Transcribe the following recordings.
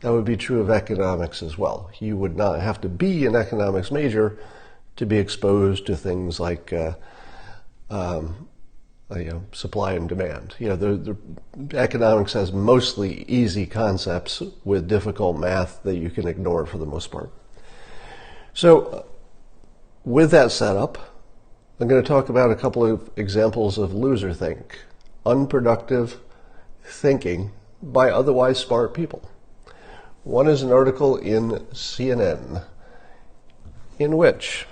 That would be true of economics as well. You would not have to be an economics major to be exposed to things like supply and demand. The economics has mostly easy concepts with difficult math that you can ignore for the most part. So with that setup, I'm going to talk about a couple of examples of loserthink, unproductive thinking by otherwise smart people. One is an article in CNN in which,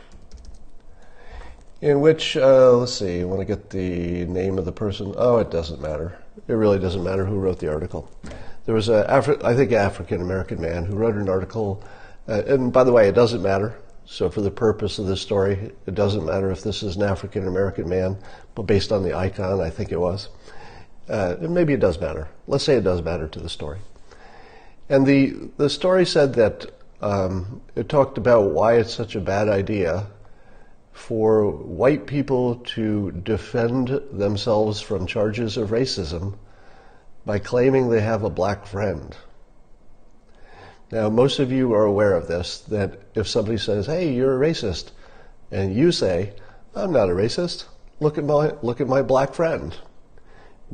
let's see, I want to get the name of the person. Oh, it doesn't matter. It really doesn't matter who wrote the article. There was I think African-American man who wrote an article, and by the way, it doesn't matter. So for the purpose of this story, it doesn't matter if this is an African-American man, but based on the icon, I think it was. And maybe it does matter. Let's say it does matter to the story. And the story said that it talked about why it's such a bad idea for white people to defend themselves from charges of racism by claiming they have a black friend. Now, most of you are aware of this, that if somebody says, hey, you're a racist, and you say, I'm not a racist, look at my black friend.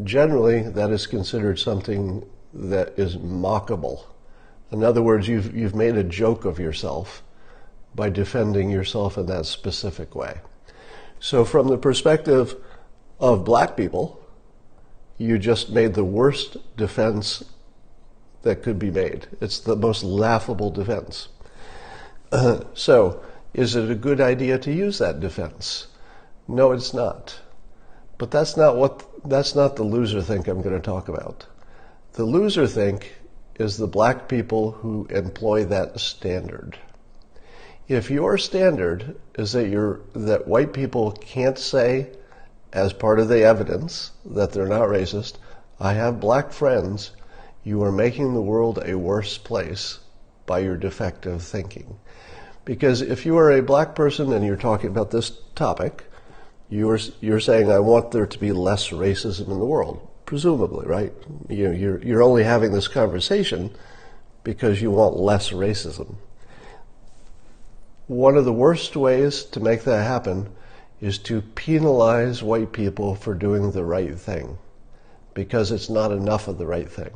Generally, that is considered something that is mockable. In other words, you've made a joke of yourself by defending yourself in that specific way. So from the perspective of black people, you just made the worst defense that could be made. It's the most laughable defense. So is it a good idea to use that defense? No, it's not. But that's not the loserthink I'm going to talk about. The loserthink is the black people who employ that standard. If your standard is that white people can't say, as part of the evidence that they're not racist, I have black friends, you are making the world a worse place by your defective thinking. Because if you are a black person and you're talking about this topic, you're saying, I want there to be less racism in the world, presumably, right? You're only having this conversation because you want less racism. One of the worst ways to make that happen is to penalize white people for doing the right thing, because it's not enough of the right thing.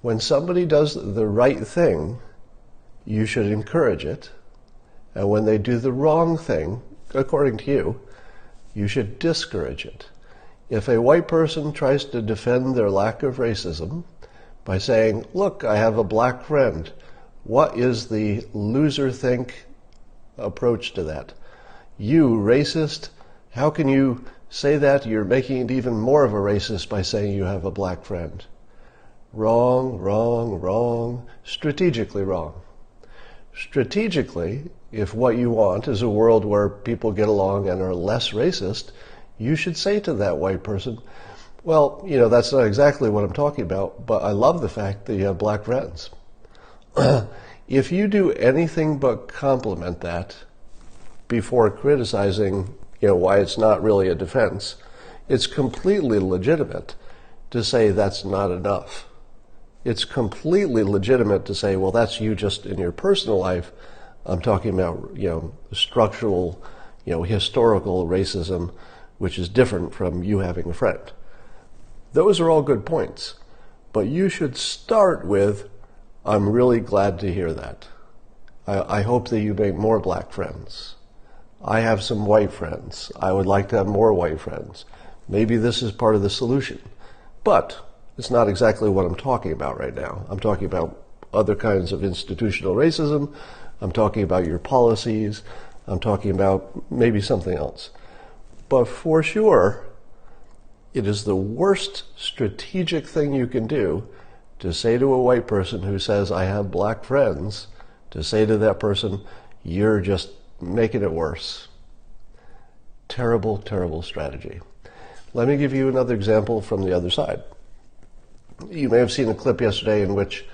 When somebody does the right thing, you should encourage it, and when they do the wrong thing, according to you, you should discourage it. If a white person tries to defend their lack of racism by saying, look, I have a black friend, what is the loserthink approach to that? You, racist, how can you say that? You're making it even more of a racist by saying you have a black friend. Wrong, wrong, wrong, strategically wrong. Strategically, if what you want is a world where people get along and are less racist, you should say to that white person, well, that's not exactly what I'm talking about, but I love the fact that you have black friends. If you do anything but compliment that before criticizing, why it's not really a defense, it's completely legitimate to say that's not enough. It's completely legitimate to say, well, that's you just in your personal life. I'm talking about, structural, historical racism, which is different from you having a friend. Those are all good points, but you should start with, I'm really glad to hear that. I hope that you make more black friends. I have some white friends. I would like to have more white friends. Maybe this is part of the solution. But it's not exactly what I'm talking about right now. I'm talking about other kinds of institutional racism. I'm talking about your policies. I'm talking about maybe something else. But for sure, it is the worst strategic thing you can do to say to a white person who says, I have black friends, to say to that person, you're just making it worse. Terrible, terrible strategy. Let me give you another example from the other side. You may have seen a clip yesterday in which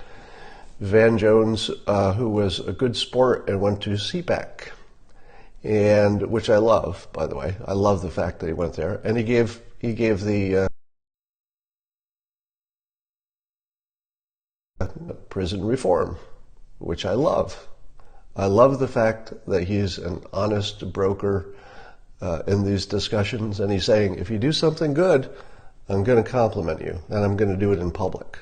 Van Jones, who was a good sport and went to CPAC, and which I love, by the way. I love the fact that he went there, and he gave prison reform, which I love. I love the fact that he's an honest broker in these discussions, and he's saying, if you do something good, I'm going to compliment you, and I'm going to do it in public.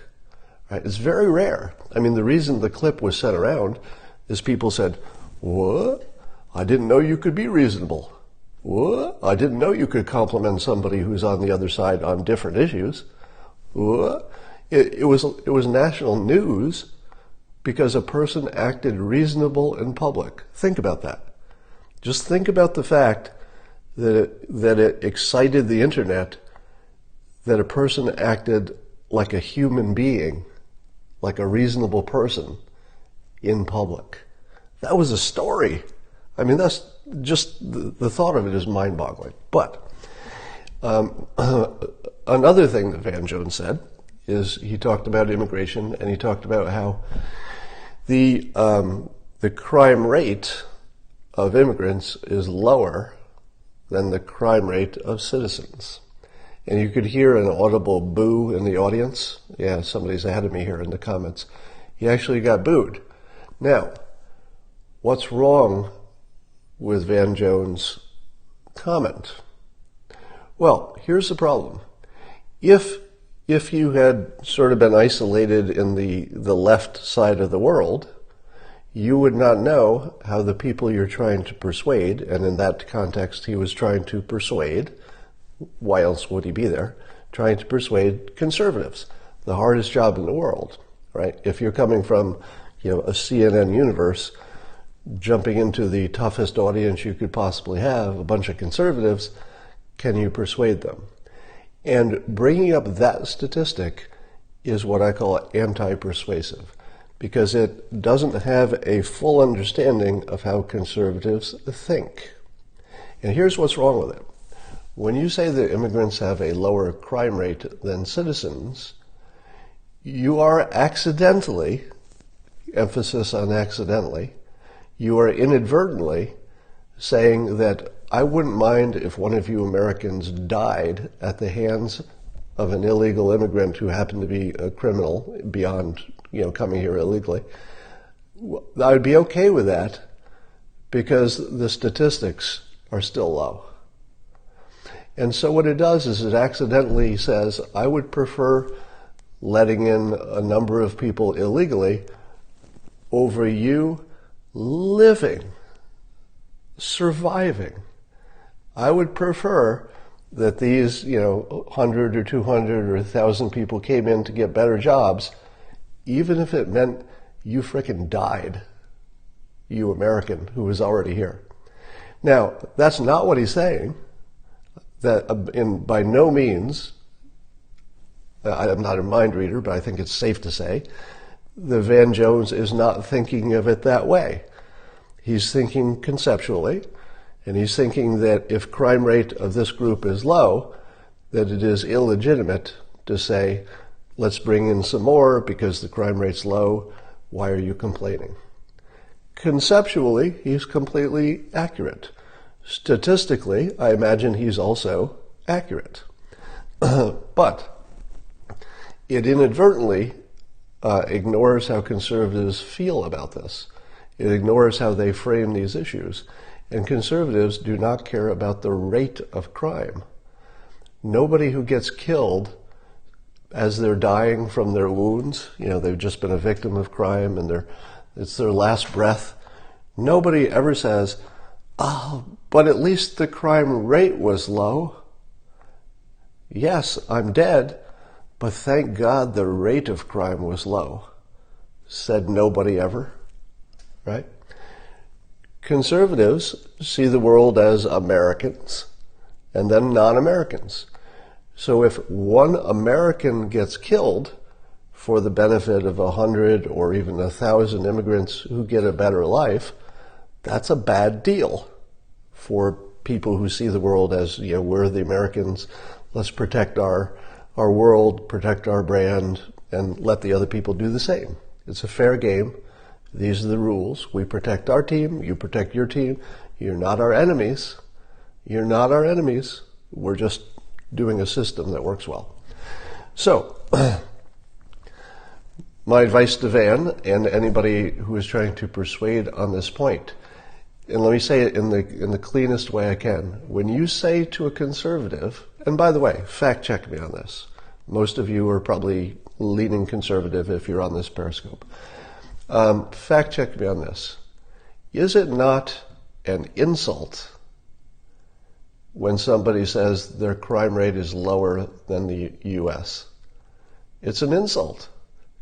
Right? It's very rare. I mean, the reason the clip was sent around is people said, what? I didn't know you could be reasonable. What? I didn't know you could compliment somebody who's on the other side on different issues. What? It was national news because a person acted reasonable in public. Think about that. Just think about the fact that it excited the internet that a person acted like a human being, like a reasonable person in public. That was a story. I mean, that's just the thought of it is mind-boggling. But another thing that Van Jones said is he talked about immigration, and he talked about how the crime rate of immigrants is lower than the crime rate of citizens. And you could hear an audible boo in the audience. Yeah, somebody's ahead of me here in the comments. He actually got booed. Now, what's wrong with Van Jones' comment? Well, here's the problem. If you had sort of been isolated in the left side of the world, you would not know how the people you're trying to persuade, and in that context he was trying to persuade, why else would he be there, trying to persuade conservatives, the hardest job in the world, right? If you're coming from, a CNN universe, jumping into the toughest audience you could possibly have, a bunch of conservatives, can you persuade them? And bringing up that statistic is what I call anti-persuasive, because it doesn't have a full understanding of how conservatives think. And here's what's wrong with it. When you say that immigrants have a lower crime rate than citizens, you are accidentally, emphasis on accidentally, you are inadvertently saying that I wouldn't mind if one of you Americans died at the hands of an illegal immigrant who happened to be a criminal beyond, coming here illegally. I would be okay with that because the statistics are still low. And so what it does is it accidentally says, I would prefer letting in a number of people illegally over you living, surviving. I would prefer that these, 100 or 200 or 1,000 people came in to get better jobs, even if it meant you frickin' died, you American who was already here. Now, that's not what he's saying. That by no means, I'm not a mind reader, but I think it's safe to say, that Van Jones is not thinking of it that way. He's thinking conceptually, and he's thinking that if crime rate of this group is low, that it is illegitimate to say, let's bring in some more because the crime rate's low, why are you complaining? Conceptually, he's completely accurate. Statistically, I imagine he's also accurate. But it inadvertently ignores how conservatives feel about this. It ignores how they frame these issues. And conservatives do not care about the rate of crime. Nobody who gets killed as they're dying from their wounds, they've just been a victim of crime and it's their last breath. Nobody ever says, oh, but at least the crime rate was low. Yes, I'm dead, but thank God the rate of crime was low. Said nobody ever, right? Conservatives see the world as Americans and then non-Americans. So if one American gets killed for the benefit of 100 or even 1,000 immigrants who get a better life, that's a bad deal for people who see the world as, we're the Americans, let's protect our world, protect our brand, and let the other people do the same. It's a fair game. These are the rules. We protect our team, you protect your team. You're not our enemies. You're not our enemies. We're just doing a system that works well. So, my advice to Van and anybody who is trying to persuade on this point, and let me say it in the cleanest way I can. When you say to a conservative, and by the way, fact check me on this. Most of you are probably leaning conservative if you're on this Periscope. Fact check me on this. Is it not an insult when somebody says their crime rate is lower than the U.S.? It's an insult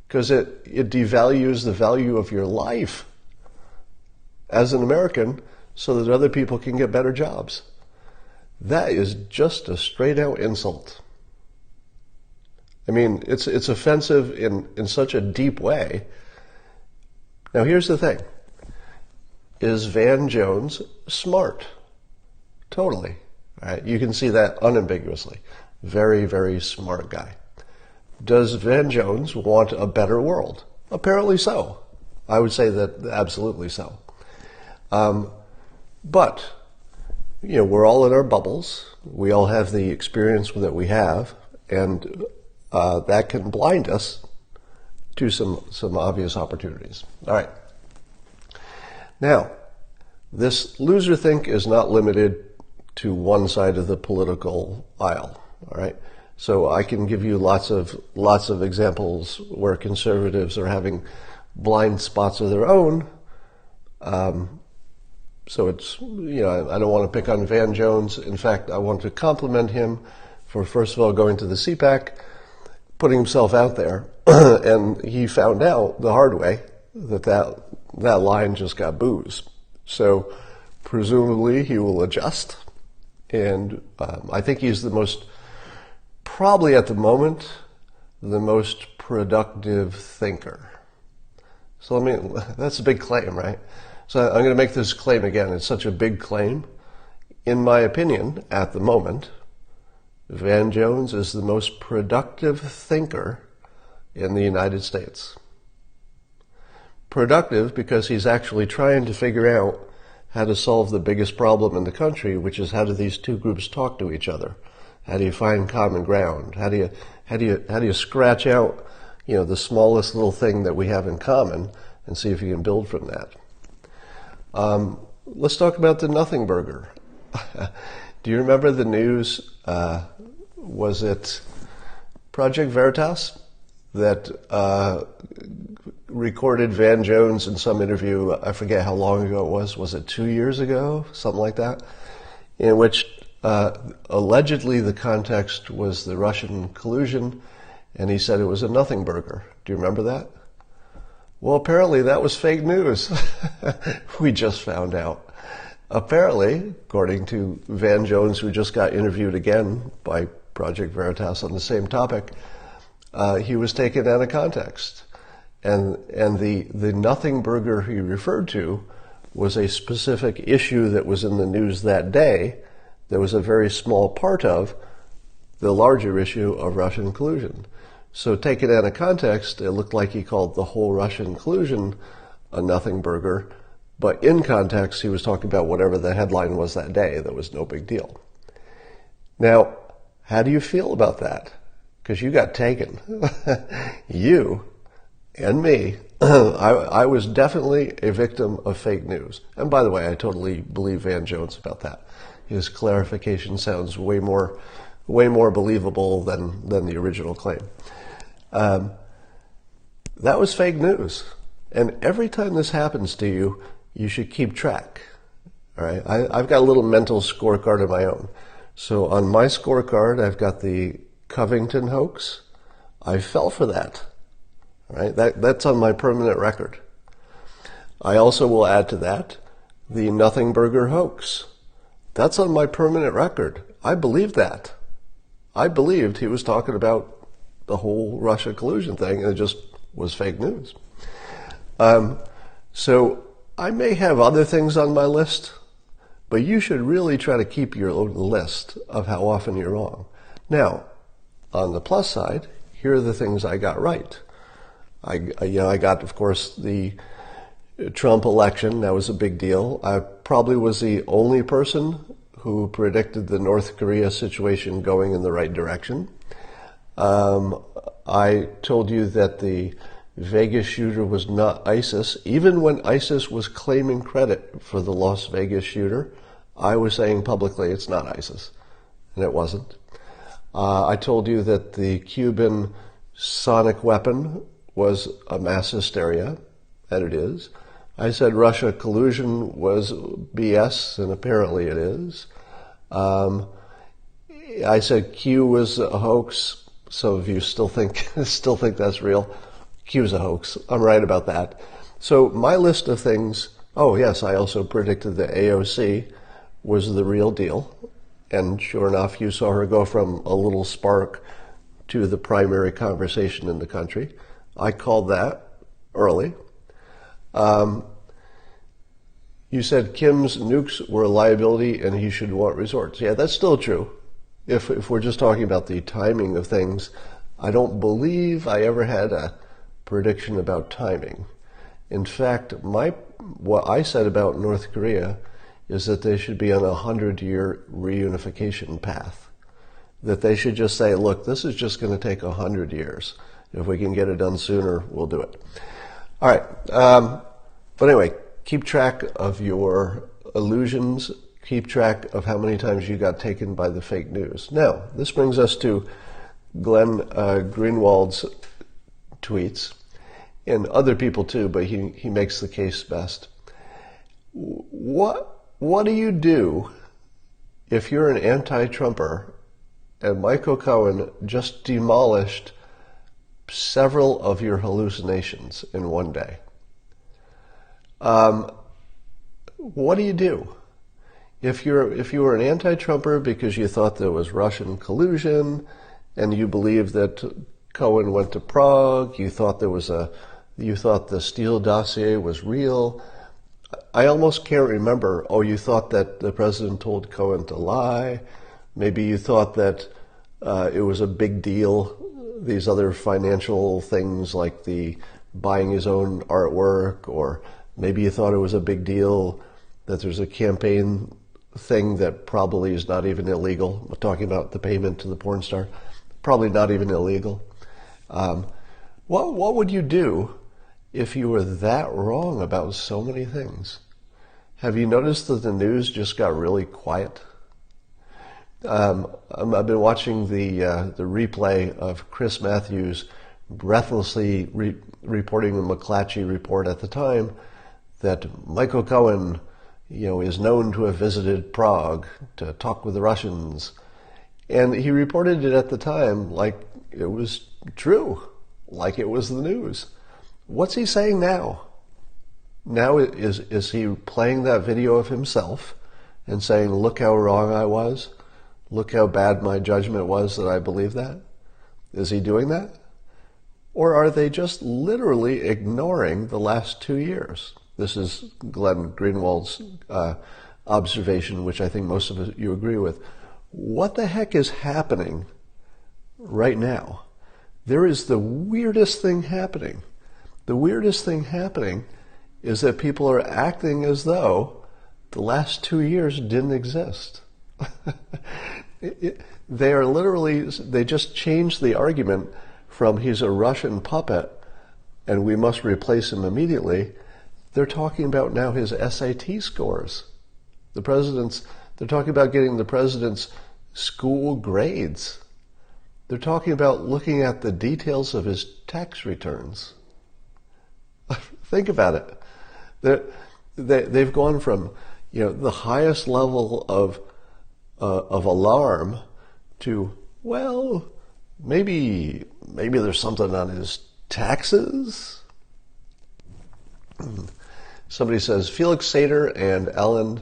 because it devalues the value of your life as an American so that other people can get better jobs. That is just a straight out insult. I mean, it's offensive in such a deep way. Now here's the thing. Is Van Jones smart? Totally. All right? You can see that unambiguously. Very, very smart guy. Does Van Jones want a better world? Apparently so. I would say that absolutely so. But, we're all in our bubbles. We all have the experience that we have, and that can blind us to some obvious opportunities. All right. Now, this loserthink is not limited to one side of the political aisle. All right. So I can give you lots of examples where conservatives are having blind spots of their own. So it's, I don't want to pick on Van Jones. In fact, I want to compliment him for, first of all, going to the CPAC, putting himself out there, and he found out the hard way that line just got boozed. So presumably he will adjust, and I think he's probably at the moment, the most productive thinker. So that's a big claim, right? So I'm going to make this claim again. It's such a big claim. In my opinion, at the moment, Van Jones is the most productive thinker in the United States. Productive because he's actually trying to figure out how to solve the biggest problem in the country, which is how do these two groups talk to each other? How do you find common ground? How do you scratch out, the smallest little thing that we have in common and see if you can build from that? Let's talk about the Nothing Burger. Do you remember the news? Was it Project Veritas that recorded Van Jones in some interview? I forget how long ago it was. Was it 2 years ago? Something like that. In which allegedly the context was the Russian collusion, and he said it was a nothing burger. Do you remember that? Well, apparently that was fake news. We just found out. Apparently, according to Van Jones, who just got interviewed again by Project Veritas on the same topic, he was taken out of context. And the nothing burger he referred to was a specific issue that was in the news that day that was a very small part of the larger issue of Russian collusion. So taken out of context, it looked like he called the whole Russian collusion a nothing burger, but in context, he was talking about whatever the headline was that day. That was no big deal. Now, how do you feel about that? Because you got taken. You and me, I was definitely a victim of fake news. And by the way, I totally believe Van Jones about that. His clarification sounds way more believable than the original claim. That was fake news. And every time this happens to you, you should keep track. All right? I've got a little mental scorecard of my own. So on my scorecard, I've got the Covington hoax. I fell for that. All right? That's on my permanent record. I also will add to that the Nothing Burger hoax. That's on my permanent record. I believed that. I believed he was talking about the whole Russia collusion thing, and it just was fake news. So I may have other things on my list, but you should really try to keep your own list of how often you're wrong. Now, on the plus side, here are the things I got right. I got, of course, the Trump election. That was a big deal. I probably was the only person who predicted the North Korea situation going in the right direction. I told you that the Vegas shooter was not ISIS. Even when ISIS was claiming credit for the Las Vegas shooter, I was saying publicly it's not ISIS, and it wasn't. I told you that the Cuban sonic weapon was a mass hysteria, and it is. I said Russia collusion was BS, and apparently it is. I said Q was a hoax. Some of you still think that's real. Q's a hoax. I'm right about that. So my list of things. Oh yes, I also predicted that AOC was the real deal, and sure enough, you saw her go from a little spark to the primary conversation in the country. I called that early. You said Kim's nukes were a liability and he should want resorts. Yeah, that's still true. If we're just talking about the timing of things, I don't believe I ever had a prediction about timing. In fact, what I said about North Korea is that they should be on a 100-year reunification path. That they should just say, look, this is just going to take 100 years. If we can get it done sooner, we'll do it. All right. But anyway, keep track of your illusions. Keep track of how many times you got taken by the fake news. Now, this brings us to Glenn Greenwald's tweets, and other people too, but he makes the case best. What do you do if you're an anti-Trumper and Michael Cohen just demolished several of your hallucinations in one day? What do you do? If you were an anti-Trumper because you thought there was Russian collusion and you believed that Cohen went to Prague, you thought the Steele dossier was real. I almost can't remember. Oh, you thought that the president told Cohen to lie. Maybe you thought that it was a big deal. These other financial things like the buying his own artwork, or maybe you thought it was a big deal that there's a campaign thing that probably is not even illegal. We're talking about the payment to the porn star. Probably not even illegal. What would you do if you were that wrong about so many things? Have you noticed that the news just got really quiet? I've been watching the replay of Chris Matthews breathlessly reporting the McClatchy report at the time that Michael Cohen, is known to have visited Prague to talk with the Russians. And he reported it at the time like it was true, like it was the news. What's he saying now? Now is he playing that video of himself and saying, look how wrong I was? Look how bad my judgment was that I believe that? Is he doing that? Or are they just literally ignoring the last 2 years? This is Glenn Greenwald's observation, which I think most of you agree with. What the heck is happening right now? There is the weirdest thing happening. The weirdest thing happening is that people are acting as though the last 2 years didn't exist. They just changed the argument from he's a Russian puppet and we must replace him immediately. They're talking about now his SAT scores. They're talking about getting the president's school grades. They're talking about looking at the details of his tax returns. Think about it. They've gone from, the highest level of alarm to, well, maybe there's something on his taxes. Somebody says, Felix Sater and Alan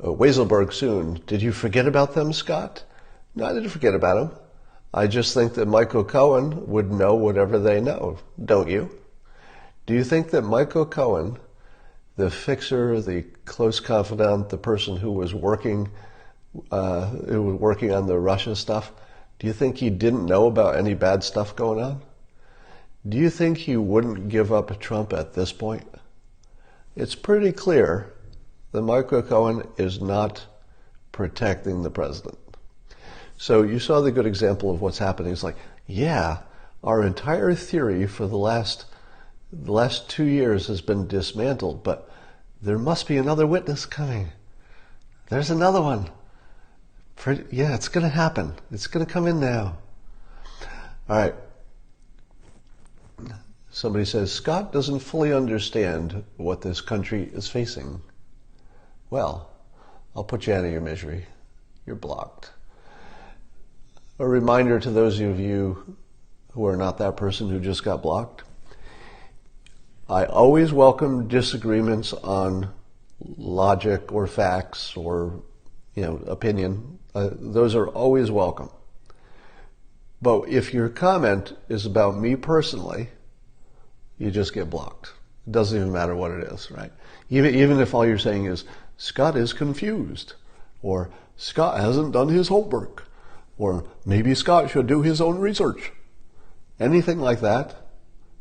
Weisselberg soon. Did you forget about them, Scott? No, I didn't forget about them. I just think that Michael Cohen would know whatever they know, don't you? Do you think that Michael Cohen, the fixer, the close confidant, the person who was working on the Russia stuff, do you think he didn't know about any bad stuff going on? Do you think he wouldn't give up Trump at this point? It's pretty clear that Michael Cohen is not protecting the president. So you saw the good example of what's happening. It's like, yeah, our entire theory for the last the last 2 years has been dismantled, but there must be another witness coming. There's another one. Yeah, it's going to happen. It's going to come in now. All right. Somebody says, Scott doesn't fully understand what this country is facing. Well, I'll put you out of your misery. You're blocked. A reminder to those of you who are not that person who just got blocked. I always welcome disagreements on logic or facts or, opinion. Those are always welcome. But if your comment is about me personally, you just get blocked. It doesn't even matter what it is, right? Even if all you're saying is, Scott is confused, or Scott hasn't done his homework, or maybe Scott should do his own research. Anything like that,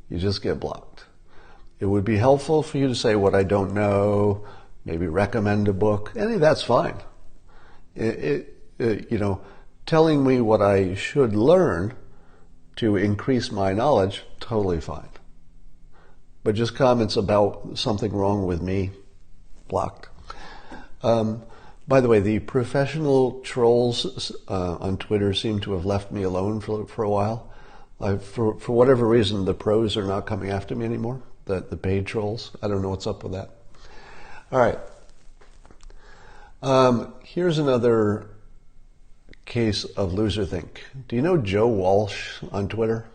you just get blocked. It would be helpful for you to say what I don't know, maybe recommend a book. Any of that's fine. Telling me what I should learn to increase my knowledge, totally fine. But just comments about something wrong with me, blocked. By the way, the professional trolls on Twitter seem to have left me alone for a while. For whatever reason, the pros are not coming after me anymore, the paid trolls. I don't know what's up with that. All right. Here's another case of loserthink. Do you know Joe Walsh on Twitter?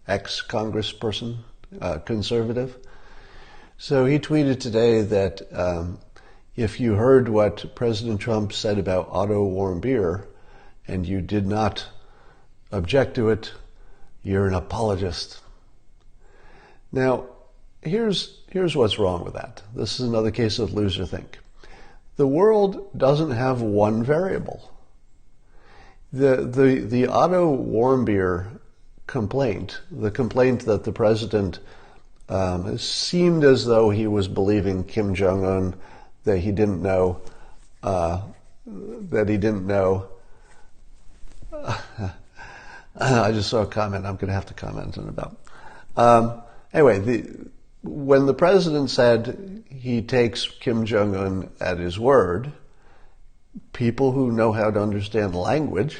Ex-congressperson, conservative. So he tweeted today that if you heard what President Trump said about Otto Warmbier and you did not object to it, you're an apologist. Now, here's what's wrong with that. This is another case of loserthink. The world doesn't have one variable. The Otto Warmbier complaint, the complaint that the president seemed as though he was believing Kim Jong-un, that he didn't know, I just saw a comment I'm going to have to comment on about. Anyway, when the president said he takes Kim Jong-un at his word, people who know how to understand language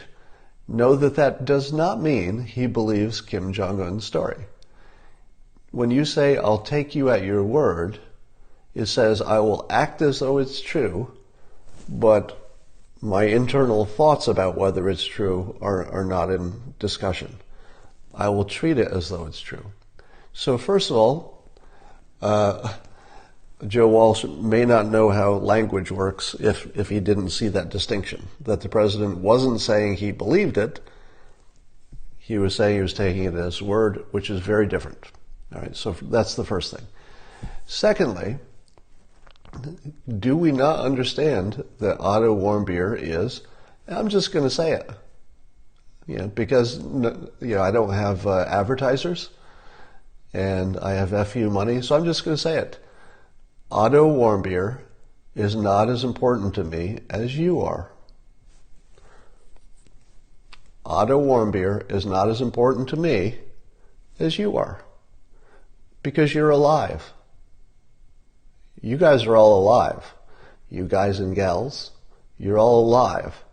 know that that does not mean he believes Kim Jong-un's story. When you say, I'll take you at your word, it says, I will act as though it's true, but my internal thoughts about whether it's true are not in discussion. I will treat it as though it's true. So first of all, Joe Walsh may not know how language works if he didn't see that distinction, that the president wasn't saying he believed it, he was saying he was taking it as word, which is very different. All right, so that's the first thing. Secondly, do we not understand that Otto Warmbier is, I'm just going to say it, because I don't have advertisers and I have FU money, so I'm just going to say it. Otto Warmbier is not as important to me as you are. Otto Warmbier is not as important to me as you are, because you're alive. You guys are all alive. You guys and gals, you're all alive.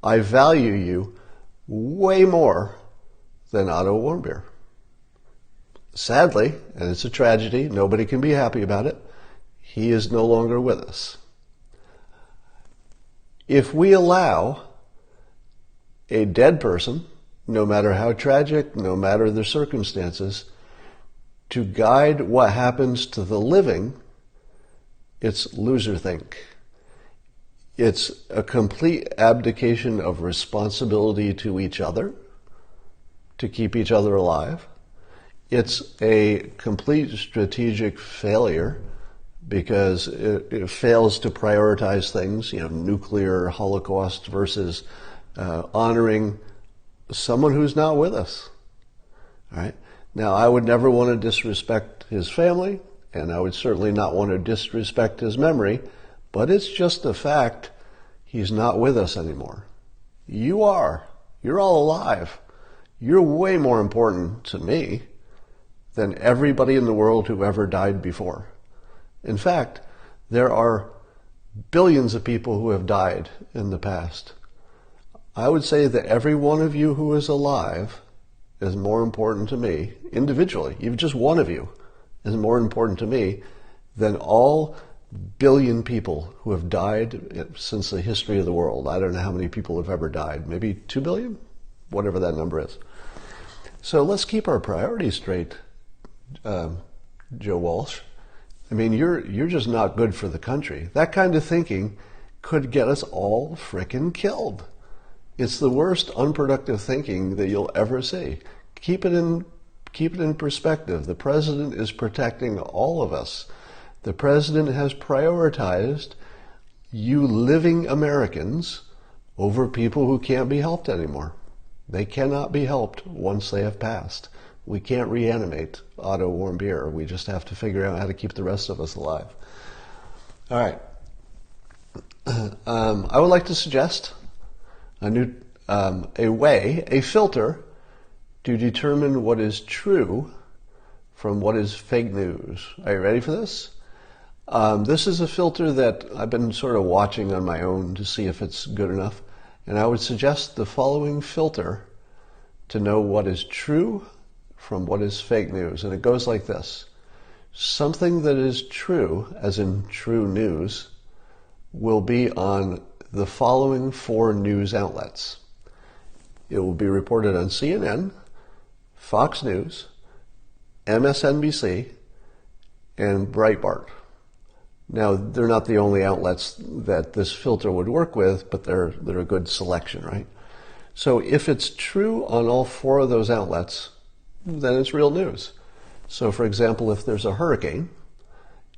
I value you way more than Otto Warmbier. Sadly, and it's a tragedy, nobody can be happy about it, he is no longer with us. If we allow a dead person, no matter how tragic, no matter the circumstances, to guide what happens to the living, it's loserthink. It's a complete abdication of responsibility to each other, to keep each other alive. It's a complete strategic failure because it fails to prioritize things, nuclear holocaust versus honoring someone who's not with us. All right. Now, I would never want to disrespect his family, and I would certainly not want to disrespect his memory, but it's just a fact he's not with us anymore. You are. You're all alive. You're way more important to me than everybody in the world who ever died before. In fact, there are billions of people who have died in the past. I would say that every one of you who is alive is more important to me, individually, even just one of you is more important to me than all billion people who have died since the history of the world. I don't know how many people have ever died, maybe 2 billion? Whatever that number is. So let's keep our priorities straight, Joe Walsh. I mean, you're just not good for the country. That kind of thinking could get us all frickin' killed. It's the worst unproductive thinking that you'll ever see. Keep it in perspective. The president is protecting all of us. The president has prioritized you living Americans over people who can't be helped anymore. They cannot be helped once they have passed. We can't reanimate Otto Warmbier. We just have to figure out how to keep the rest of us alive. All right. I would like to suggest a filter to determine what is true from what is fake news. Are you ready for this? This is a filter that I've been sort of watching on my own to see if it's good enough. And I would suggest the following filter to know what is true from what is fake news. And it goes like this. Something that is true, as in true news, will be on the following 4 news outlets. It will be reported on CNN, Fox News, MSNBC, and Breitbart. Now, they're not the only outlets that this filter would work with, but they're a good selection, right? So if it's true on all 4 of those outlets, then it's real news. So, for example, if there's a hurricane,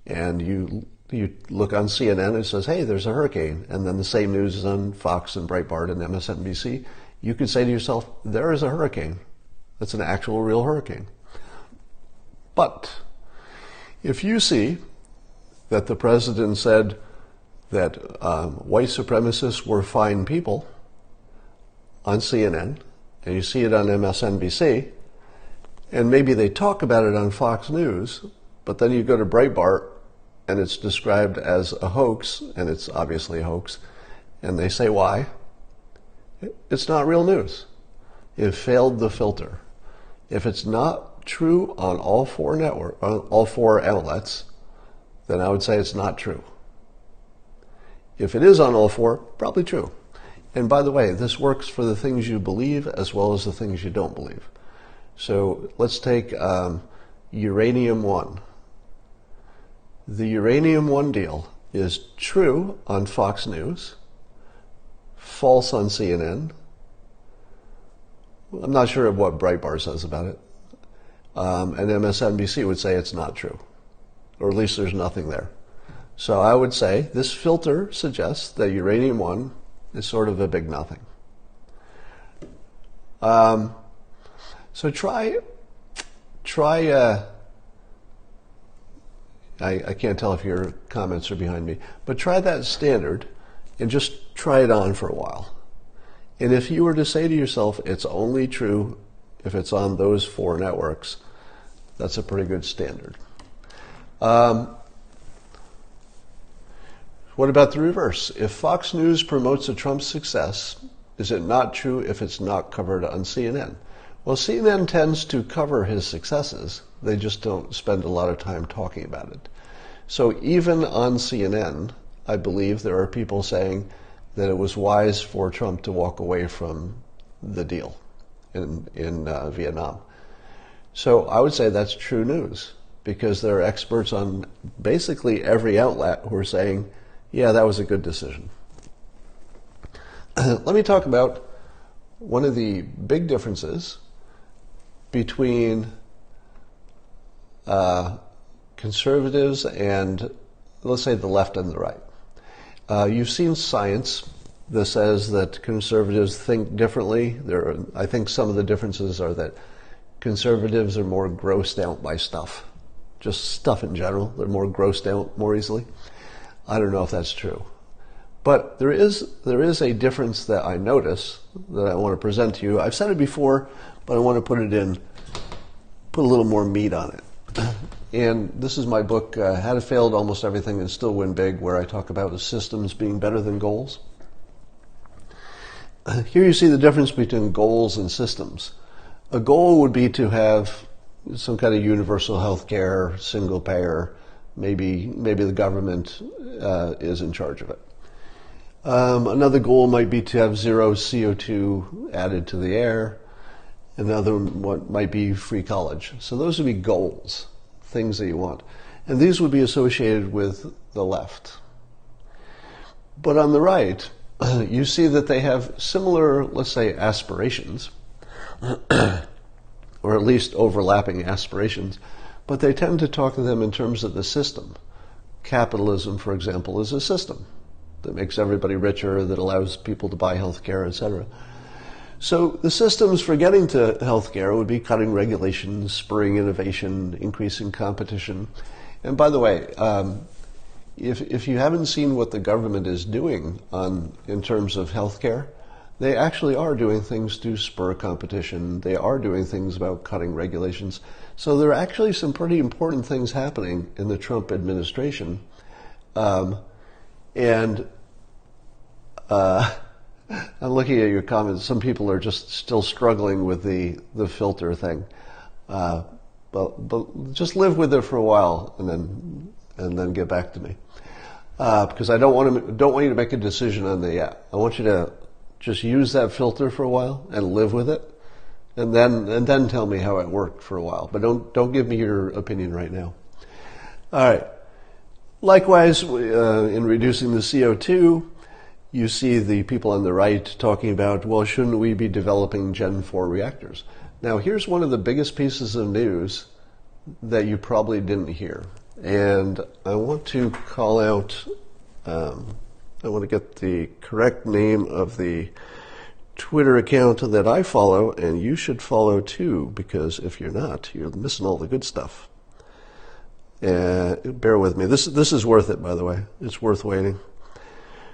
and you look on CNN and it says, hey, there's a hurricane, and then the same news is on Fox and Breitbart and MSNBC, you could say to yourself, there is a hurricane. That's an actual real hurricane. But if you see that the president said that white supremacists were fine people on CNN, and you see it on MSNBC, and maybe they talk about it on Fox News, but then you go to Breitbart and it's described as a hoax, and it's obviously a hoax, and they say why. It's not real news. It failed the filter. If it's not true on all 4 outlets, then I would say it's not true. If it is on all 4, probably true. And by the way, this works for the things you believe as well as the things you don't believe. So let's take uranium-1. The uranium-1 deal is true on Fox News, false on CNN. I'm not sure what Breitbart says about it. And MSNBC would say it's not true, or at least there's nothing there. So I would say this filter suggests that uranium-1 is sort of a big nothing. So try. I can't tell if your comments are behind me, but try that standard and just try it on for a while. And if you were to say to yourself, it's only true if it's on those 4 networks, that's a pretty good standard. What about the reverse? If Fox News promotes a Trump success, is it not true if it's not covered on CNN? Well, CNN tends to cover his successes. They just don't spend a lot of time talking about it. So even on CNN, I believe there are people saying that it was wise for Trump to walk away from the deal in Vietnam. So I would say that's true news, because there are experts on basically every outlet who are saying, yeah, that was a good decision. Let me talk about one of the big differences between conservatives and, let's say, the left and the right. You've seen science that says that conservatives think differently. I think some of the differences are that conservatives are more grossed out by stuff, just stuff in general. They're more grossed out more easily. I don't know if that's true. But there is a difference that I notice that I want to present to you. I've said it before, but I want to put it in put a little more meat on it. And this is my book, How to Fail at Almost Everything and Still Win Big, where I talk about the systems being better than goals. Here you see the difference between goals and systems. A goal would be to have some kind of universal health care, single payer, maybe the government is in charge of it. Another goal might be to have zero CO2 added to the air. Another one might be free college. So those would be goals, things that you want. And these would be associated with the left. But on the right, you see that they have similar, let's say, aspirations, or at least overlapping aspirations, but they tend to talk to them in terms of the system. Capitalism, for example, is a system that makes everybody richer, that allows people to buy health care, etc. So the systems for getting to health care would be cutting regulations, spurring innovation, increasing competition. And by the way, if you haven't seen what the government is doing in terms of health care, they actually are doing things to spur competition. They are doing things about cutting regulations. So there are actually some pretty important things happening in the Trump administration. I'm looking at your comments. Some people are just still struggling with the filter thing. But just live with it for a while and then get back to me. Because I don't want you to make a decision on the app. I want you to just use that filter for a while and live with it, and then tell me how it worked for a while. But don't give me your opinion right now. All right. Likewise, in reducing the CO2, you see the people on the right talking about, well, shouldn't we be developing Gen 4 reactors? Now, here's one of the biggest pieces of news that you probably didn't hear. And I want to call out, I want to get the correct name of the Twitter account that I follow, and you should follow too, because if you're not, you're missing all the good stuff. Bear with me. This is worth it, by the way. It's worth waiting.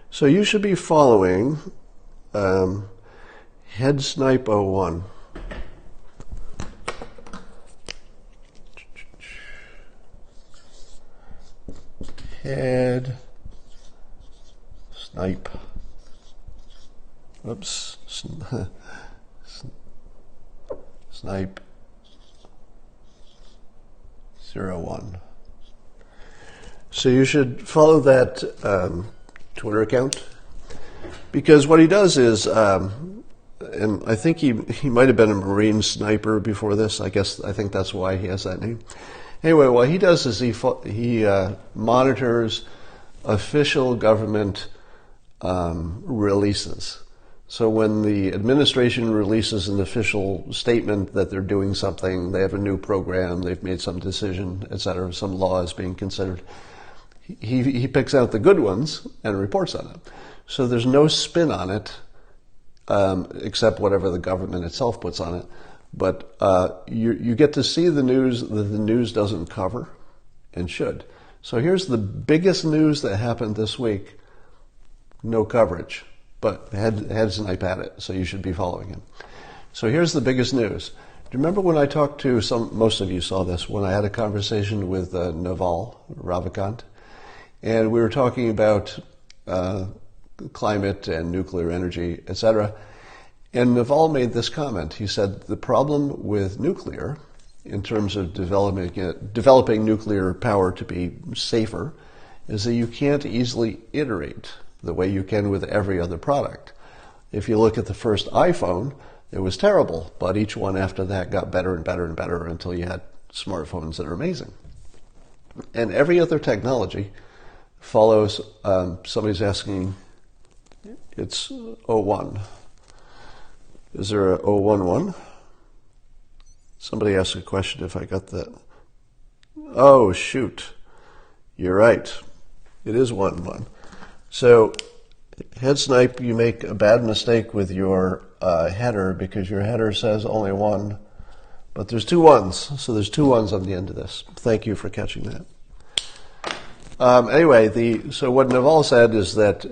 So you should be following HeadSnipe01. Head Snipe. Oops. Snipe 01. So you should follow that Twitter account, because what he does is, and I think he might have been a Marine sniper before this. I think that's why he has that name. Anyway, what he does is he monitors official government releases. So when the administration releases an official statement that they're doing something, they have a new program, they've made some decision, etc., some law is being considered, he picks out the good ones and reports on it. So there's no spin on it, except whatever the government itself puts on it. But you get to see the news that the news doesn't cover and should. So here's the biggest news that happened this week. No coverage, but HeadSnipe had it, so you should be following him. So here's the biggest news. Do you remember when I talked to most of you saw this, when I had a conversation with Naval Ravikant, and we were talking about climate and nuclear energy, etc., and Naval made this comment. He said, the problem with nuclear, in terms of developing nuclear power to be safer, is that you can't easily iterate the way you can with every other product. If you look at the first iPhone, it was terrible, but each one after that got better and better and better until you had smartphones that are amazing. And every other technology follows, somebody's asking, it's 01. Is there a 011? Somebody asked a question if I got that. Oh, shoot. You're right. It is 11. So, HeadSnipe, you make a bad mistake with your header, because your header says only one, but there's two ones. So there's two ones on the end of this. Thank you for catching that. Anyway, so what Naval said is that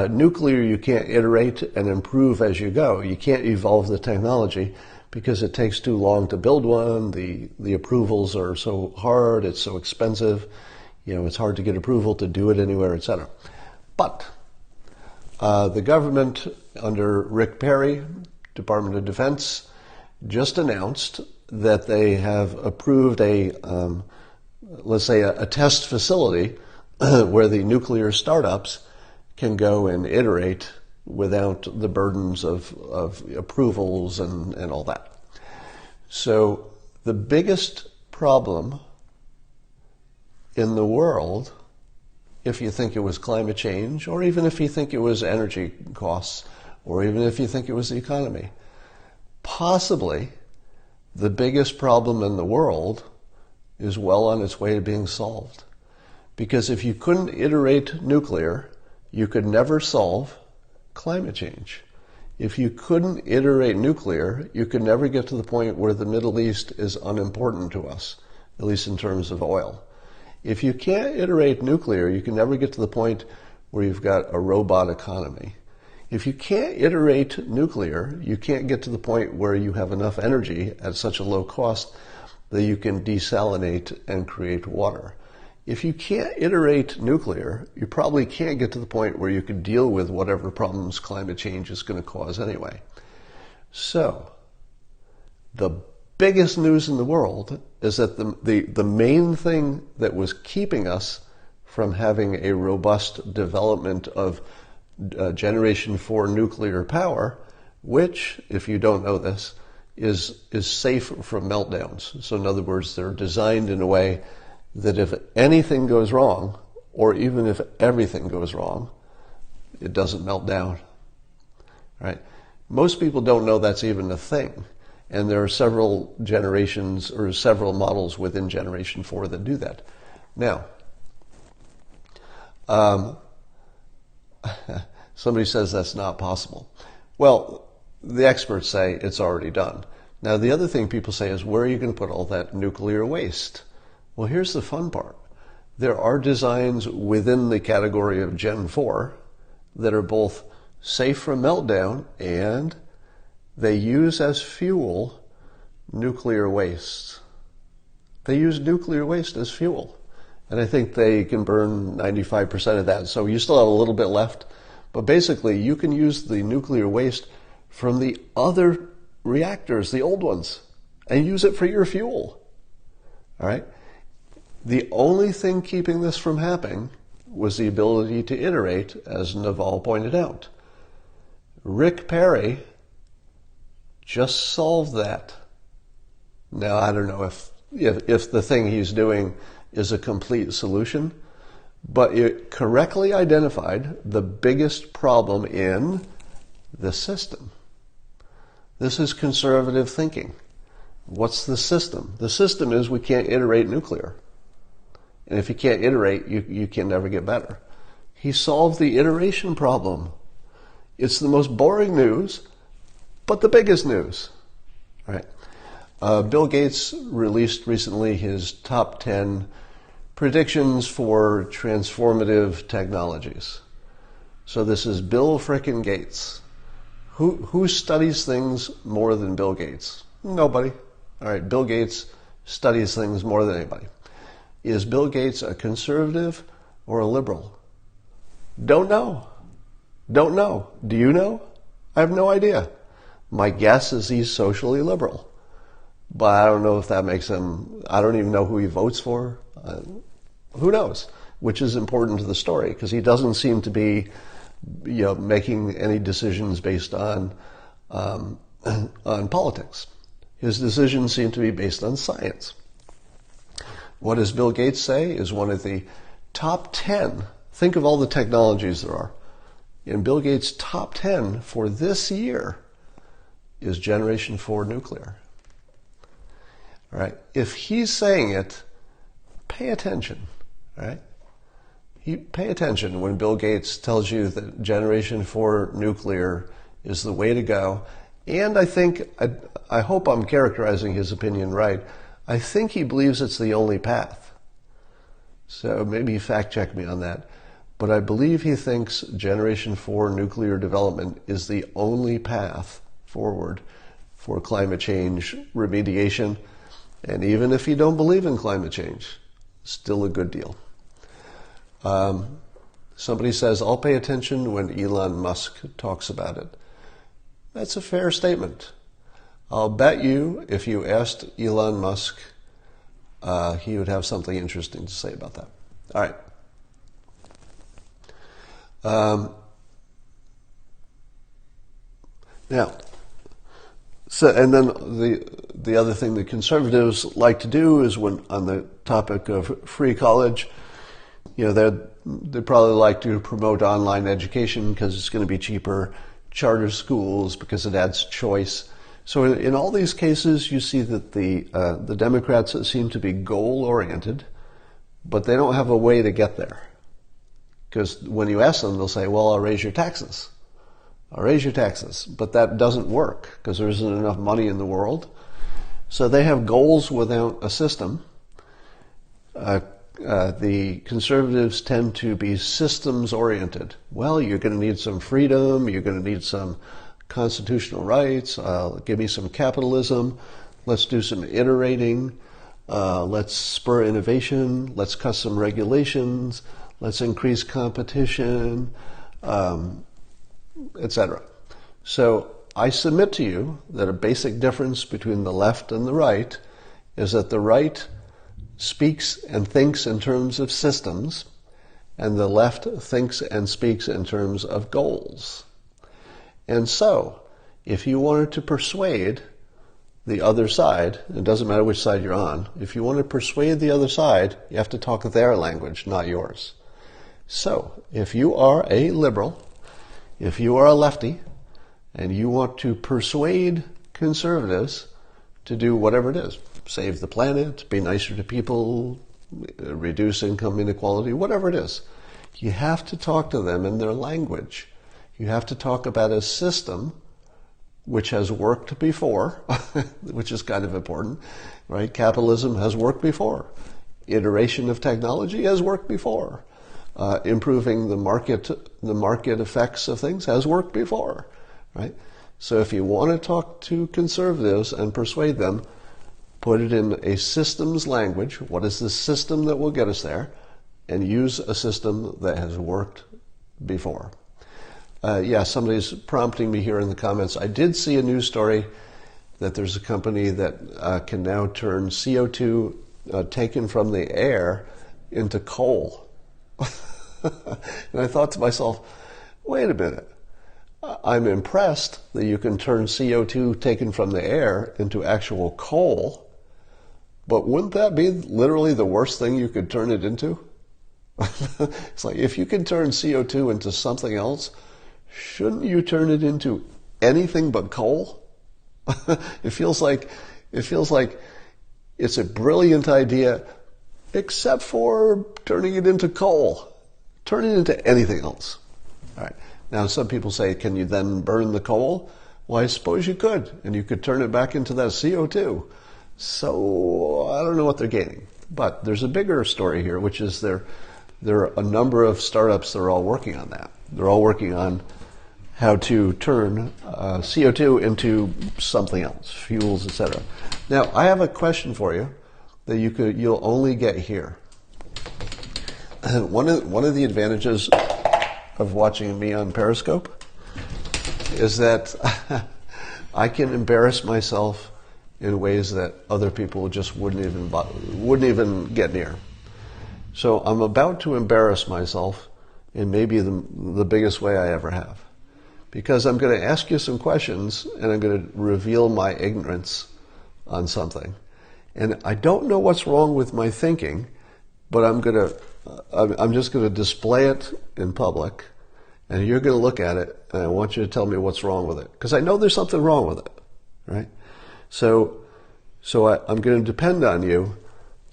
nuclear you can't iterate and improve as you go. You can't evolve the technology because it takes too long to build one. The approvals are so hard, it's so expensive, it's hard to get approval to do it anywhere, etc. But the government under Rick Perry, Department of Defense, just announced that they have approved let's say a test facility where the nuclear startups can go and iterate without the burdens of approvals and all that. So the biggest problem in the world, if you think it was climate change, or even if you think it was energy costs, or even if you think it was the economy, possibly the biggest problem in the world is well on its way to being solved. Because if you couldn't iterate nuclear, you could never solve climate change. If you couldn't iterate nuclear, you could never get to the point where the Middle East is unimportant to us, at least in terms of oil. If you can't iterate nuclear, you can never get to the point where you've got a robot economy. If you can't iterate nuclear, you can't get to the point where you have enough energy at such a low cost that you can desalinate and create water. If you can't iterate nuclear, you probably can't get to the point where you can deal with whatever problems climate change is going to cause anyway. So, the biggest news in the world is that the main thing that was keeping us from having a robust development of Generation 4 nuclear power, which, if you don't know this, is safe from meltdowns. So in other words, they're designed in a way that if anything goes wrong, or even if everything goes wrong, it doesn't melt down. Right? Most people don't know that's even a thing. And there are several generations or several models within Generation 4 that do that. Now, somebody says that's not possible. Well, the experts say it's already done. Now, the other thing people say is, where are you going to put all that nuclear waste? Well, here's the fun part. There are designs within the category of Gen 4 that are both safe from meltdown and they use as fuel nuclear waste. They use nuclear waste as fuel. And I think they can burn 95% of that. So you still have a little bit left. But basically, you can use the nuclear waste from the other reactors, the old ones, and use it for your fuel. All right? The only thing keeping this from happening was the ability to iterate, as Naval pointed out. Rick Perry just solved that. Now, I don't know if the thing he's doing is a complete solution, but it correctly identified the biggest problem in the system. This is conservative thinking. What's the system? The system is we can't iterate nuclear. And if you can't iterate, you can never get better. He solved the iteration problem. It's the most boring news, but the biggest news. All right. Bill Gates released recently his top 10 predictions for transformative technologies. So this is Bill frickin' Gates. Who studies things more than Bill Gates? Nobody. All right, Bill Gates studies things more than anybody. Is Bill Gates a conservative or a liberal? Don't know. Don't know. Do you know? I have no idea. My guess is he's socially liberal. But I don't know if that makes him, I don't even know who he votes for. Who knows? Which is important to the story, because he doesn't seem to be making any decisions based on politics. His decisions seem to be based on science. What does Bill Gates say is one of the top 10, think of all the technologies there are, in Bill Gates' top 10 for this year is Generation 4 nuclear. All right. If he's saying it, pay attention. All right. Pay attention when Bill Gates tells you that Generation 4 nuclear is the way to go. And I hope I'm characterizing his opinion right. I think he believes it's the only path. So maybe fact check me on that. But I believe he thinks Generation 4 nuclear development is the only path forward for climate change remediation. And even if you don't believe in climate change, still a good deal. Somebody says, I'll pay attention when Elon Musk talks about it. That's a fair statement. I'll bet you if you asked Elon Musk, he would have something interesting to say about that. All right. Now, so, and then the other thing the conservatives like to do is, when on the topic of free college, they probably like to promote online education because it's going to be cheaper, charter schools because it adds choice. So in all these cases, you see that the Democrats seem to be goal-oriented, but they don't have a way to get there. Because when you ask them, they'll say, well, I'll raise your taxes. I'll raise your taxes. But that doesn't work because there isn't enough money in the world. So they have goals without a system. The conservatives tend to be systems-oriented. Well, you're going to need some freedom. You're going to need some constitutional rights. Give me some capitalism. Let's do some iterating. Let's spur innovation. Let's cut some regulations. Let's increase competition, etc. So I submit to you that a basic difference between the left and the right is that the right speaks and thinks in terms of systems, and the left thinks and speaks in terms of goals. And so, if you wanted to persuade the other side, it doesn't matter which side you're on, if you want to persuade the other side, you have to talk their language, not yours. So, if you are a liberal, if you are a lefty, and you want to persuade conservatives to do whatever it is, save the planet, be nicer to people, reduce income inequality, whatever it is, you have to talk to them in their language. You have to talk about a system which has worked before, which is kind of important, right? Capitalism has worked before. Iteration of technology has worked before. Improving the market effects of things has worked before, right? So if you want to talk to conservatives and persuade them, put it in a systems language. What is the system that will get us there? And use a system that has worked before. Yeah, somebody's prompting me here in the comments. I did see a news story that there's a company that can now turn CO2 taken from the air into coal. And I thought to myself, wait a minute. I'm impressed that you can turn CO2 taken from the air into actual coal, but wouldn't that be literally the worst thing you could turn it into? It's like, if you can turn CO2 into something else, shouldn't you turn it into anything but coal? It feels like it's a brilliant idea, except for turning it into coal. Turn it into anything else. All right. Now, some people say, can you then burn the coal? Well, I suppose you could, and you could turn it back into that CO2. So I don't know what they're gaining. But there's a bigger story here, which is there are a number of startups that are all working on that. They're all working on how to turn CO2 into something else, fuels, etc. Now, I have a question for you that you'll only get here. One of the advantages of watching me on Periscope is that I can embarrass myself in ways that other people just wouldn't even get near. So I'm about to embarrass myself in maybe the biggest way I ever have, because I'm going to ask you some questions and I'm going to reveal my ignorance on something. And I don't know what's wrong with my thinking, but I'm just going to display it in public, and you're going to look at it, and I want you to tell me what's wrong with it, because I know there's something wrong with it, right? So I'm going to depend on you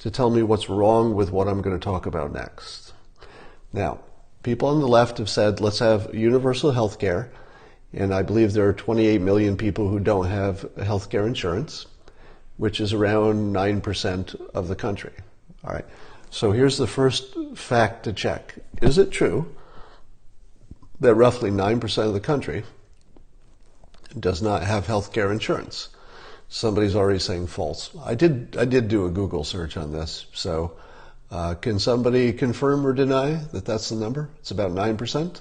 to tell me what's wrong with what I'm going to talk about next. Now, people on the left have said, let's have universal health care, and I believe there are 28 million people who don't have health care insurance, which is around 9% of the country. All right. So here's the first fact to check. Is it true that roughly 9% of the country does not have health care insurance? Somebody's already saying false. I did do a Google search on this. So can somebody confirm or deny that that's the number? It's about 9%.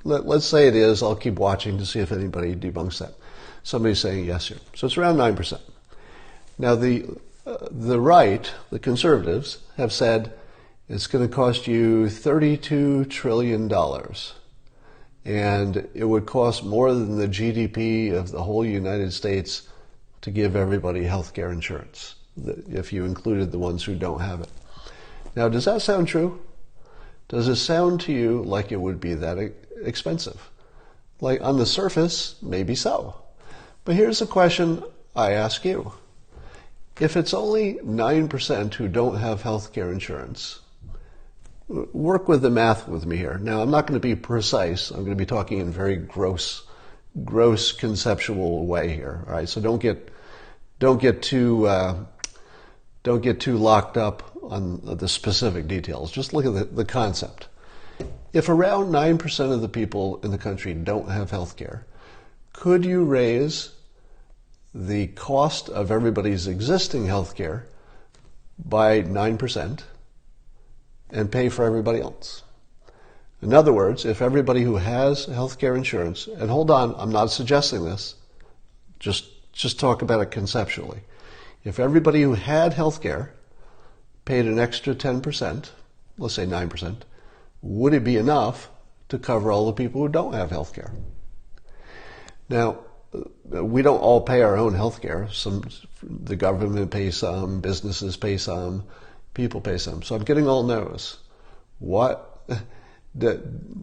Let's say it is. I'll keep watching to see if anybody debunks that. Somebody's saying yes here. So it's around 9%. Now the right, the conservatives, have said it's going to cost you $32 trillion. And it would cost more than the GDP of the whole United States to give everybody health care insurance, if you included the ones who don't have it. Now, does that sound true? Does it sound to you like it would be that expensive? Like, on the surface, maybe so. But here's the question I ask you. If it's only 9% who don't have health care insurance, work with the math with me here. Now, I'm not going to be precise. I'm going to be talking in very gross conceptual way here. All right, so don't get too locked up on the specific details. Just look at the concept. If around 9% of the people in the country don't have health care, could you raise the cost of everybody's existing health care by 9%? And pay for everybody else? In other words, if everybody who has health care insurance, and hold on, I'm not suggesting this, just talk about it conceptually. If everybody who had health care paid an extra 10%, let's say 9%, would it be enough to cover all the people who don't have health care? Now, we don't all pay our own health care. The government pays some, businesses pay some, people pay some. So I'm getting all no's. What?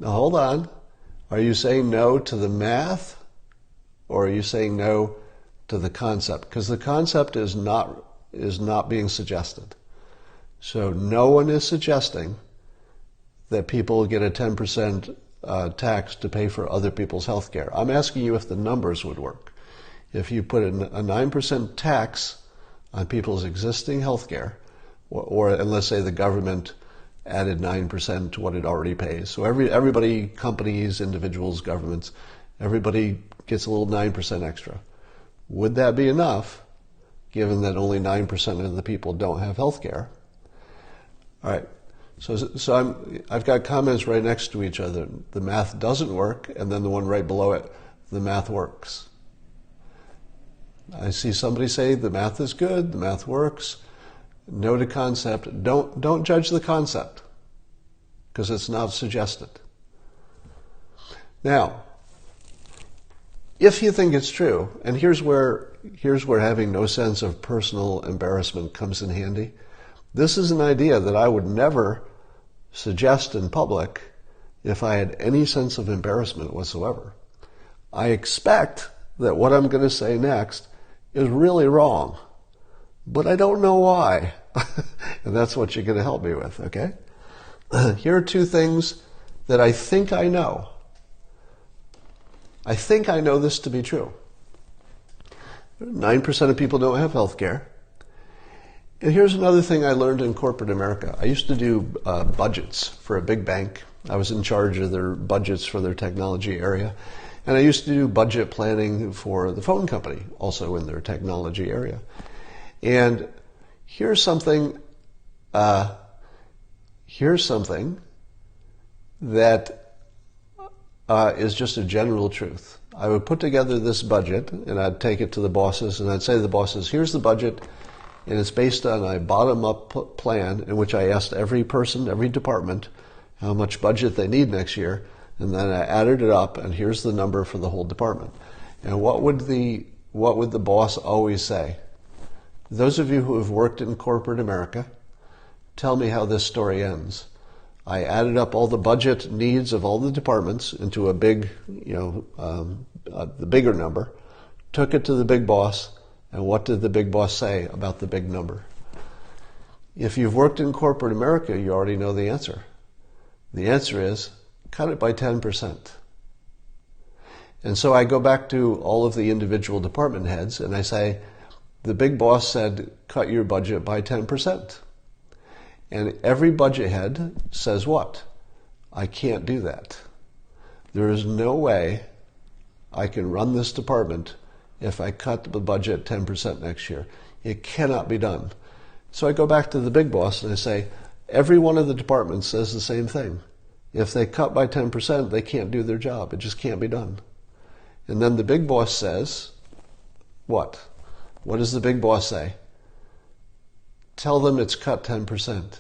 Hold on. Are you saying no to the math, or are you saying no to the concept? Because the concept is not being suggested. So no one is suggesting that people get a 10% tax to pay for other people's health care. I'm asking you if the numbers would work. If you put a 9% tax on people's existing health care, and let's say the government added 9% to what it already pays. So everybody, companies, individuals, governments, everybody gets a little 9% extra. Would that be enough, given that only 9% of the people don't have health care? All right. So I've got comments right next to each other. The math doesn't work, and then the one right below it, the math works. I see somebody say the math is good, the math works. No to concept. Don't judge the concept, because it's not suggested. Now, if you think it's true, and here's where having no sense of personal embarrassment comes in handy. This is an idea that I would never suggest in public if I had any sense of embarrassment whatsoever. I expect that what I'm going to say next is really wrong, but I don't know why. And that's what you're going to help me with, okay? Here are two things that I think I know. I think I know this to be true. 9% of people don't have health care. And here's another thing I learned in corporate America. I used to do budgets for a big bank. I was in charge of their budgets for their technology area. And I used to do budget planning for the phone company, also in their technology area. And here's something that is just a general truth. I would put together this budget, and I'd take it to the bosses, and I'd say to the bosses, here's the budget, and it's based on a bottom-up plan in which I asked every person, every department, how much budget they need next year, and then I added it up, and here's the number for the whole department. And what would the boss always say? Those of you who have worked in corporate America, tell me how this story ends. I added up all the budget needs of all the departments into a big, the bigger number, took it to the big boss, and what did the big boss say about the big number? If you've worked in corporate America, you already know the answer. The answer is, cut it by 10%. And so I go back to all of the individual department heads, and I say, the big boss said, cut your budget by 10%. And every budget head says what? I can't do that. There is no way I can run this department if I cut the budget 10% next year. It cannot be done. So I go back to the big boss and I say, every one of the departments says the same thing. If they cut by 10%, they can't do their job. It just can't be done. And then the big boss says, what? What does the big boss say? Tell them it's cut 10%.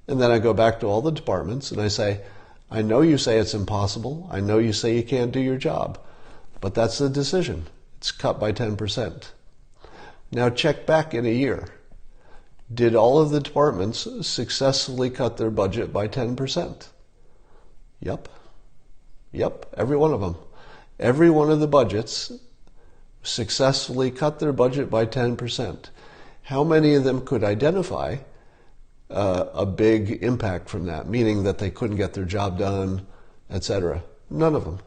And then I go back to all the departments and I say, I know you say it's impossible. I know you say you can't do your job. But that's the decision. It's cut by 10%. Now check back in a year. Did all of the departments successfully cut their budget by 10%? Yep. Yep, every one of them. Every one of the budgets successfully cut their budget by 10%. How many of them could identify a big impact from that, meaning that they couldn't get their job done, etc.? None of them.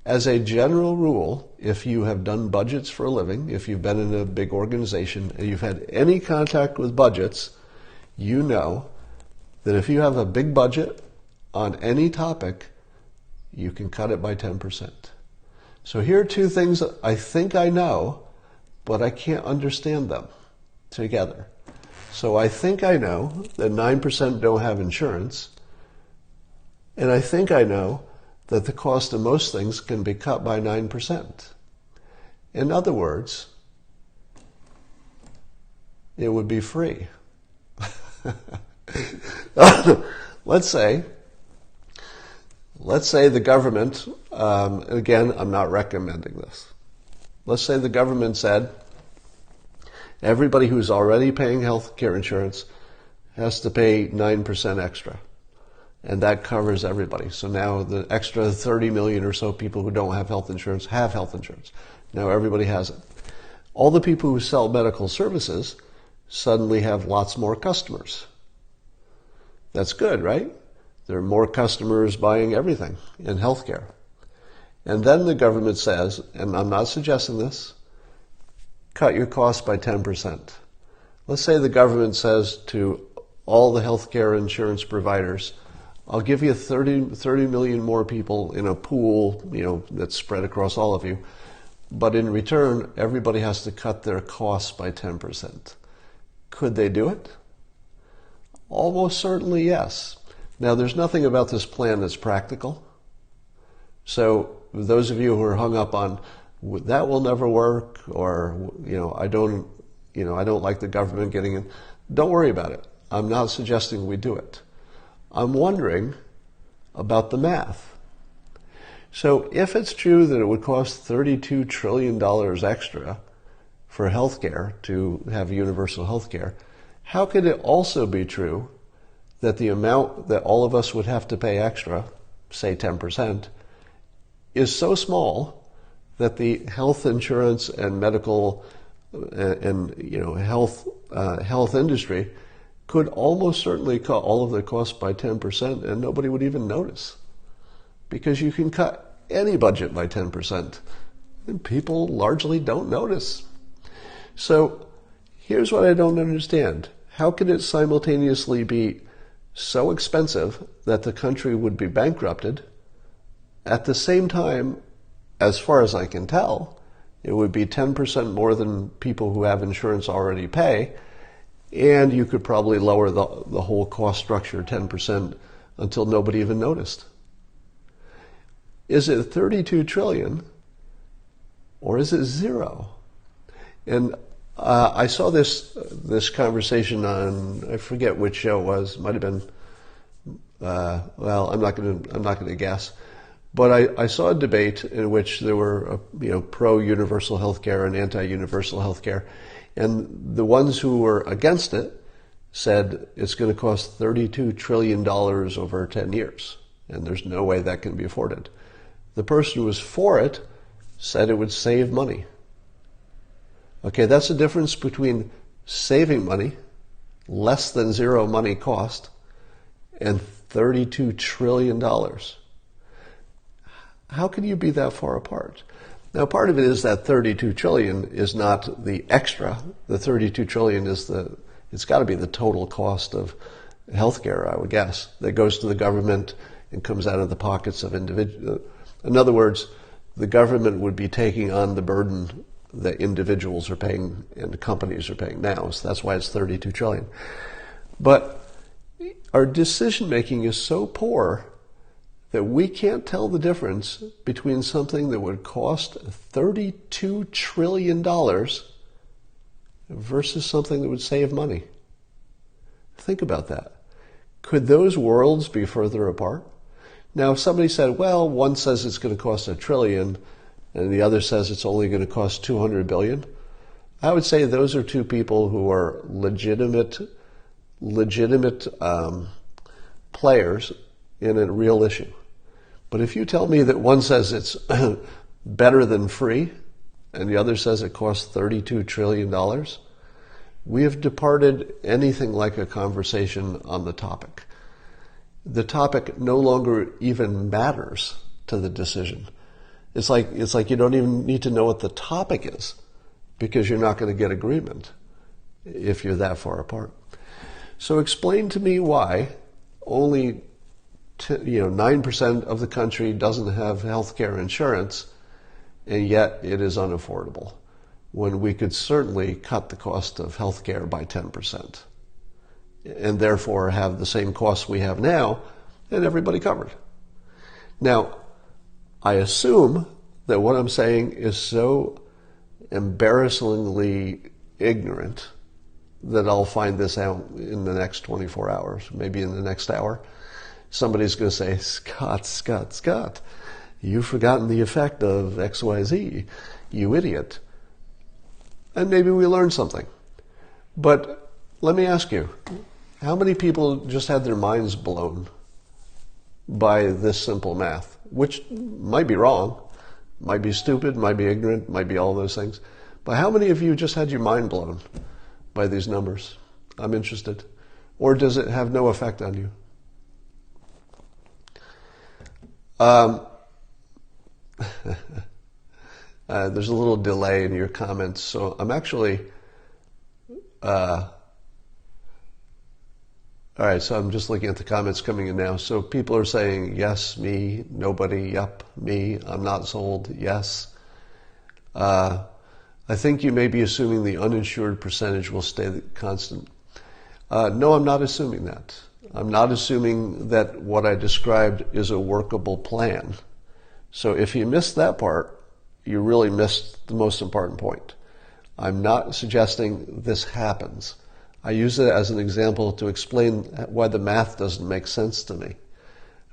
As a general rule, if you have done budgets for a living, if you've been in a big organization and you've had any contact with budgets, you know that if you have a big budget on any topic, you can cut it by 10%. So here are two things that I think I know, but I can't understand them together. So I think I know that 9% don't have insurance, and I think I know that the cost of most things can be cut by 9%. In other words, it would be free. Let's say the government, again, I'm not recommending this. Let's say the government said, everybody who's already paying health care insurance has to pay 9% extra. And that covers everybody. So now the extra 30 million or so people who don't have health insurance have health insurance. Now everybody has it. All the people who sell medical services suddenly have lots more customers. That's good, right? There are more customers buying everything in healthcare. And then the government says, and I'm not suggesting this, cut your costs by 10%. Let's say the government says to all the healthcare insurance providers, I'll give you 30 million more people in a pool, that's spread across all of you. But in return, everybody has to cut their costs by 10%. Could they do it? Almost certainly yes. Now, there's nothing about this plan that's practical. So those of you who are hung up on that will never work, or I don't like the government getting in, don't worry about it. I'm not suggesting we do it. I'm wondering about the math. So if it's true that it would cost $32 trillion extra for healthcare to have universal healthcare, how could it also be true that the amount that all of us would have to pay extra, say 10%, is so small that the health insurance and medical and health industry could almost certainly cut all of their costs by 10% and nobody would even notice? Because you can cut any budget by 10% and people largely don't notice. So here's what I don't understand. How can it simultaneously be so expensive that the country would be bankrupted, at the same time, as far as I can tell, it would be 10% more than people who have insurance already pay, and you could probably lower the whole cost structure 10% until nobody even noticed? Is it 32 trillion or is it zero? And I saw this conversation on, I forget which show it was. It might have been, I'm not going to guess. But I saw a debate in which there were pro-universal healthcare and anti-universal healthcare. And the ones who were against it said it's going to cost $32 trillion over 10 years. And there's no way that can be afforded. The person who was for it said it would save money. Okay, that's the difference between saving money, less than zero money cost, and $32 trillion. How can you be that far apart? Now, part of it is that 32 trillion is not the extra. The 32 trillion is it's got to be the total cost of healthcare, I would guess, that goes to the government and comes out of the pockets of In other words, the government would be taking on the burden that individuals are paying and companies are paying now. So that's why it's 32 trillion. But our decision making is so poor that we can't tell the difference between something that would cost $32 trillion versus something that would save money. Think about that. Could those worlds be further apart? Now, if somebody said, well, one says it's going to cost $1 trillion and the other says it's only going to cost $200 billion, I would say those are two people who are legitimate players in a real issue. But if you tell me that one says it's better than free and the other says it costs $32 trillion, we have departed anything like a conversation on the topic. The topic no longer even matters to the decision. It's like you don't even need to know what the topic is because you're not going to get agreement if you're that far apart. So explain to me why only 9% of the country doesn't have health care insurance, and yet it is unaffordable, when we could certainly cut the cost of health care by 10%, and therefore have the same costs we have now, and everybody covered. Now, I assume that what I'm saying is so embarrassingly ignorant that I'll find this out in the next 24 hours, maybe in the next hour. Somebody's going to say, Scott, you've forgotten the effect of XYZ, you idiot. And maybe we learned something. But let me ask you, how many people just had their minds blown by this simple math, which might be wrong, might be stupid, might be ignorant, might be all those things. But how many of you just had your mind blown by these numbers? I'm interested. Or does it have no effect on you? There's a little delay in your comments, so I'm actually all right, so I'm just looking at the comments coming in now. So people are saying, yes, me, nobody, yep, me, I'm not sold, yes. I think you may be assuming the uninsured percentage will stay constant. No, I'm not assuming that. I'm not assuming that what I described is a workable plan. So if you missed that part, you really missed the most important point. I'm not suggesting this happens. I use it as an example to explain why the math doesn't make sense to me.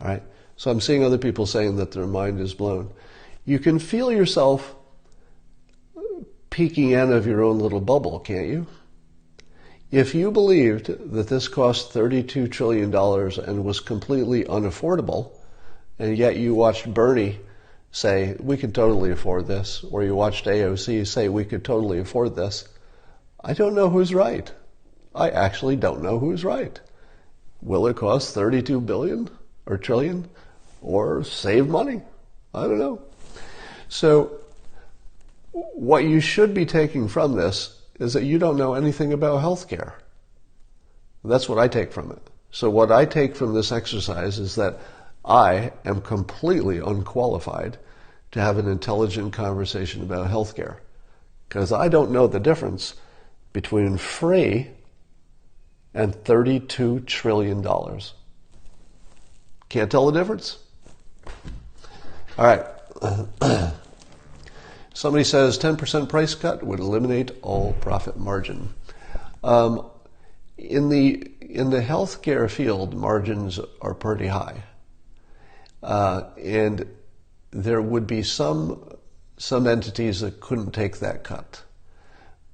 All right? So I'm seeing other people saying that their mind is blown. You can feel yourself peeking out of your own little bubble, can't you? If you believed that this cost $32 trillion and was completely unaffordable, and yet you watched Bernie say, we could totally afford this, or you watched AOC say, we could totally afford this, I don't know who's right. I actually don't know who's right. Will it cost 32 billion or trillion or save money? I don't know. So what you should be taking from this is that you don't know anything about healthcare. That's what I take from it. So what I take from this exercise is that I am completely unqualified to have an intelligent conversation about healthcare, because I don't know the difference between free and $32 trillion. Can't tell the difference? All right. Somebody says 10% price cut would eliminate all profit margin. In the healthcare field, margins are pretty high. And there would be some entities that couldn't take that cut,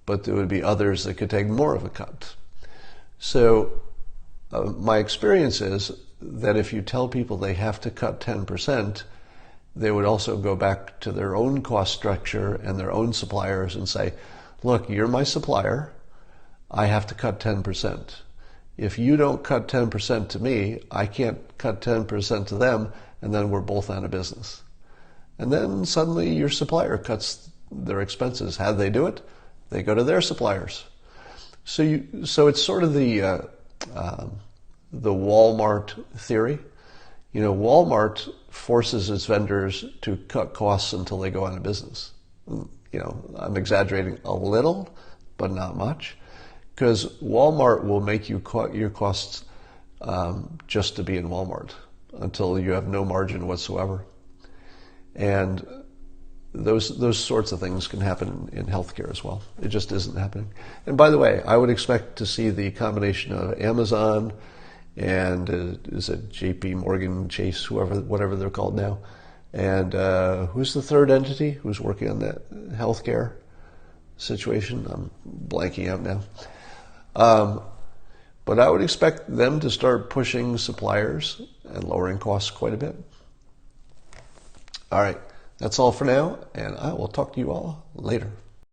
but there would be others that could take more of a cut. So my experience is that if you tell people they have to cut 10%, they would also go back to their own cost structure and their own suppliers and say, look, you're my supplier, I have to cut 10%. If you don't cut 10% to me, I can't cut 10% to them, and then we're both out of business. And then suddenly your supplier cuts their expenses. How do they do it? They go to their suppliers. So it's sort of the Walmart theory. Walmart forces its vendors to cut costs until they go out of business. I'm exaggerating a little, but not much, because Walmart will make you cut your costs just to be in Walmart until you have no margin whatsoever. And those sorts of things can happen in healthcare as well. It just isn't happening. And by the way, I would expect to see the combination of Amazon and is it JP Morgan Chase, whatever they're called now, and who's the third entity who's working on that healthcare situation? I'm blanking out now. But I would expect them to start pushing suppliers and lowering costs quite a bit. All right, that's all for now, and I will talk to you all later.